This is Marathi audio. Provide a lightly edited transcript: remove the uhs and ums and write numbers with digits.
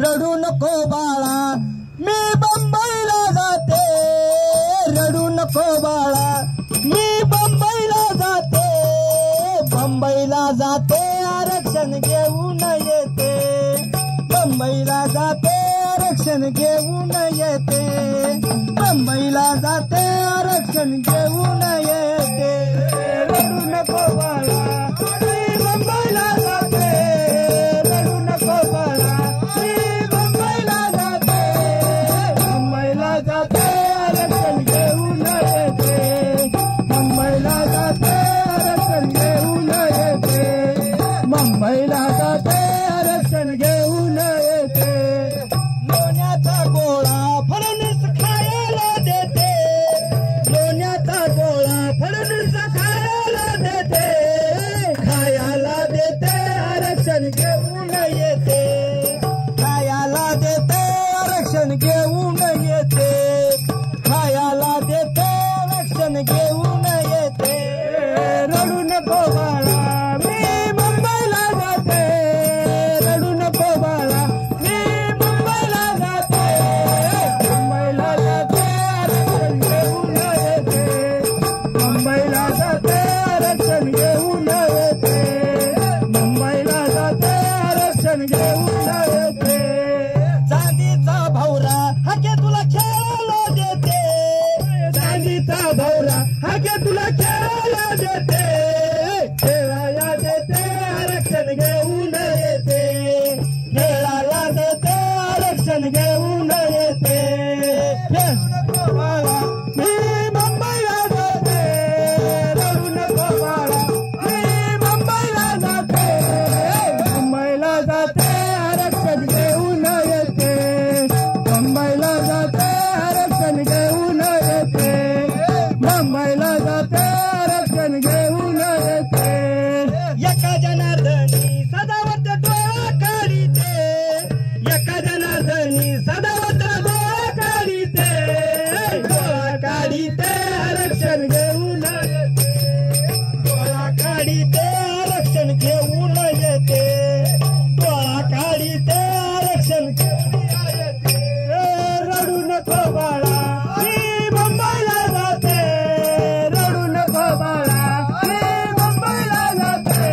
रडू नको बाळा मी बंबईला जाते, रडू नको बाळा मी बंबईला जाते, बंबईला जाते आरक्षण घेऊन येते, बंबईला जाते आरक्षण घेऊन येते, बंबईला जाते आरक्षण घेऊन येते, रडू नको बाळा मी बंबईला जाते, रडू नको बाळा मी बंबईला जाते, बंबईला जाते आरक्षण घेऊन येते, बंबईला जाते आरक्षण घेऊन येते, मुंबईला जाते आरक्षण घेऊन येते, लोण्याचा गोळा फडणवीस खायला देते, लोण्याचा गोळा फडणवीस खायला देते, खायला देते आरक्षण घेऊन येते, खायला देते आरक्षण घेऊन येते, खायला देते आरक्षण घेऊन येते, रडू नको बाळा मी मुंबईला जाते, रडू नको बाळा मी मुंबईला जाते, मुंबईला जाते आरक्षण घेऊन येते, मुंबईला जाते आरक्षण घेऊन येते, मुंबईला जाते आरक्षण घेऊन येते, चांदीचा भौरा हाके तुला खेळायला देते, चांदीचा भौरा हाके तुला खेळायला देते, खेळायला देते आरक्षण घेऊन येते, खेळायला देते आरक्षण घेऊन येते, मी मुंबईला जाते, रडू नको बाळा मी मुंबईला जाते, मुंबईला जाते आरक्षण घेऊन येते, मुंबईला जाते आरक्षण घेऊन येते, मुंबईला जाते आरक्षण घेऊन येते, एका जनार्दनी सदावत डोळा काढीते, एका जनार्दनी सदावत डोळा काढीते, डोळा काढीते आरक्षण घेऊन येते, डोळा काढीते आरक्षण घेऊन येते, डोळा काढीते आरक्षण घेऊन येते, रडू नको बाळा मी मुंबईला जाते, रडू नको बाळा मी मुंबईला जाते,